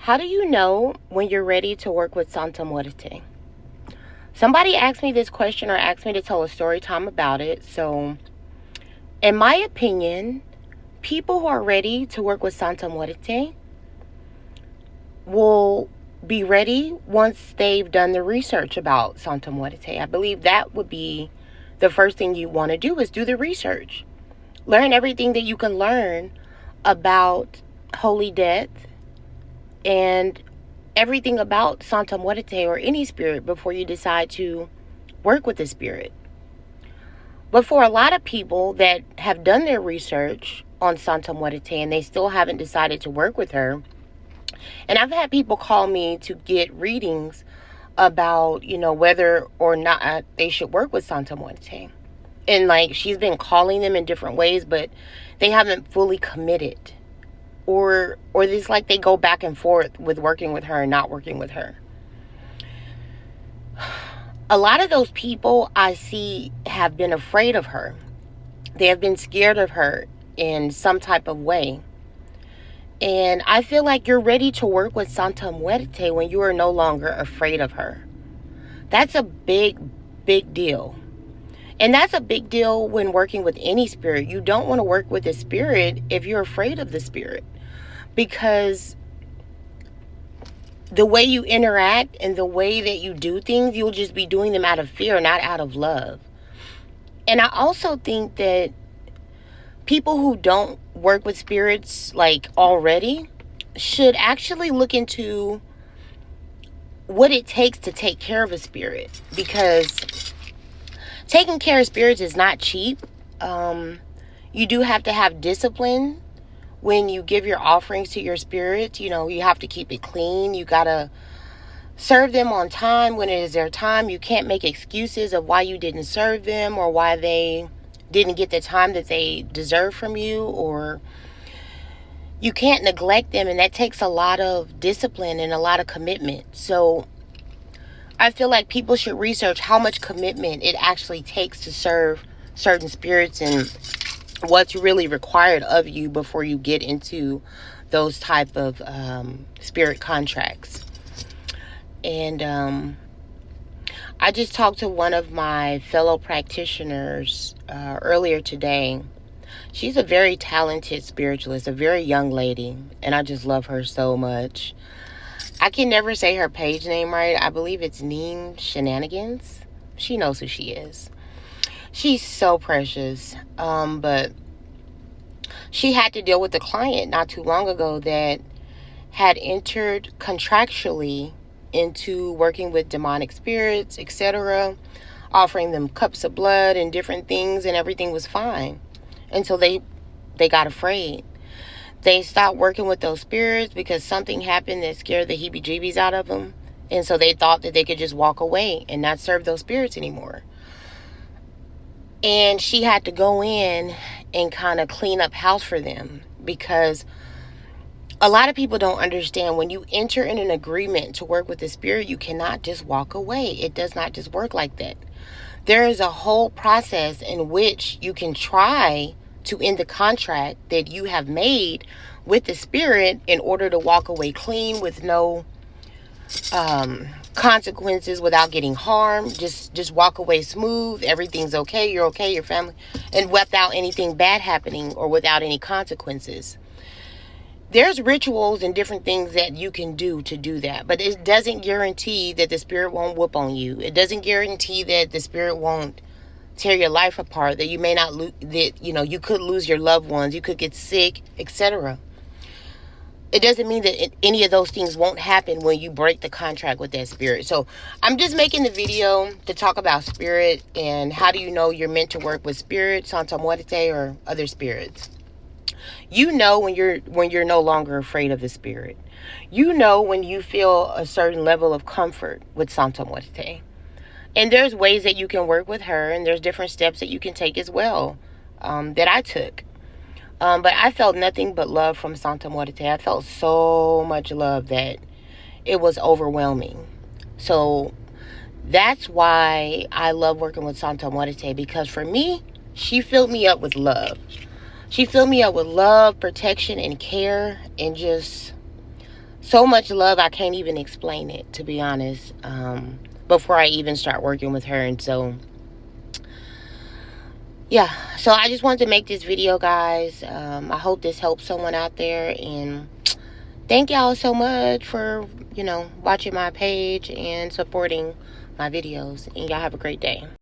How do you know when you're ready to work with Santa Muerte? Somebody asked me this question or asked me to tell a story time about it. So, in my opinion, people who are ready to work with Santa Muerte will be ready once they've done the research about Santa Muerte. I believe that would be the first thing you want to do is do the research. Learn everything that you can learn about Holy Death and everything about Santa Muerte or any spirit before you decide to work with the spirit. But for a lot of people that have done their research on Santa Muerte and they still haven't decided to work with her, and I've had people call me to get readings about, whether or not they should work with Santa Muerte. And she's been calling them in different ways, but they haven't fully committed. Or it's like they go back and forth with working with her and not working with her. A lot of those people I see have been afraid of her. They have been scared of her in some type of way. And I feel like you're ready to work with Santa Muerte when you are no longer afraid of her. That's a big, big deal. And that's a big deal when working with any spirit. You don't want to work with a spirit if you're afraid of the spirit. Because the way you interact and the way that you do things, you'll just be doing them out of fear, not out of love. And I also think that people who don't work with spirits already should actually look into what it takes to take care of a spirit. Because taking care of spirits is not cheap. You do have to have discipline. When you give your offerings to your spirits, you have to keep it clean. You got to serve them on time when it is their time. You can't make excuses of why you didn't serve them or why they didn't get the time that they deserve from you, or you can't neglect them, and that takes a lot of discipline and a lot of commitment. So I feel like people should research how much commitment it actually takes to serve certain spirits and what's really required of you before you get into those type of spirit contracts. And I just talked to one of my fellow practitioners earlier today. She's a very talented spiritualist, a very young lady, and I just love her so much. I can never say her page name right. I believe it's Neem Shenanigans. She knows who she is. She's so precious. But she had to deal with a client not too long ago that had entered contractually into working with demonic spirits, etc., offering them cups of blood and different things, and everything was fine until they got afraid. They stopped working with those spirits because something happened that scared the heebie-jeebies out of them, and so they thought that they could just walk away and not serve those spirits anymore. And she had to go in and kind of clean up house for them, because a lot of people don't understand when you enter in an agreement to work with the spirit, you cannot just walk away. It does not just work like that. There is a whole process in which you can try to end the contract that you have made with the spirit in order to walk away clean with no consequences, without getting harmed. Just walk away smooth. Everything's okay. You're okay. Your family, and without anything bad happening or without any consequences. There's rituals and different things that you can do to do that, but it doesn't guarantee that the spirit won't whoop on you. It doesn't guarantee that the spirit won't tear your life apart, that you may not you could lose your loved ones, you could get sick, etc. It doesn't mean that any of those things won't happen when you break the contract with that spirit. So I'm just making the video to talk about spirit and how do you know you're meant to work with spirit, Santa Muerte, or other spirits. You know when you're no longer afraid of the spirit. You know when you feel a certain level of comfort with Santa Muerte. And there's ways that you can work with her, and there's different steps that you can take as well, that I took. But I felt nothing but love from Santa Muerte. I felt so much love that it was overwhelming. So that's why I love working with Santa Muerte, because for me, she filled me up with love. She filled me up with love, protection, and care, and just so much love, I can't even explain it, to be honest, before I even start working with her. And so, yeah, so I just wanted to make this video, guys. I hope this helps someone out there, and thank y'all so much for, watching my page and supporting my videos, and y'all have a great day.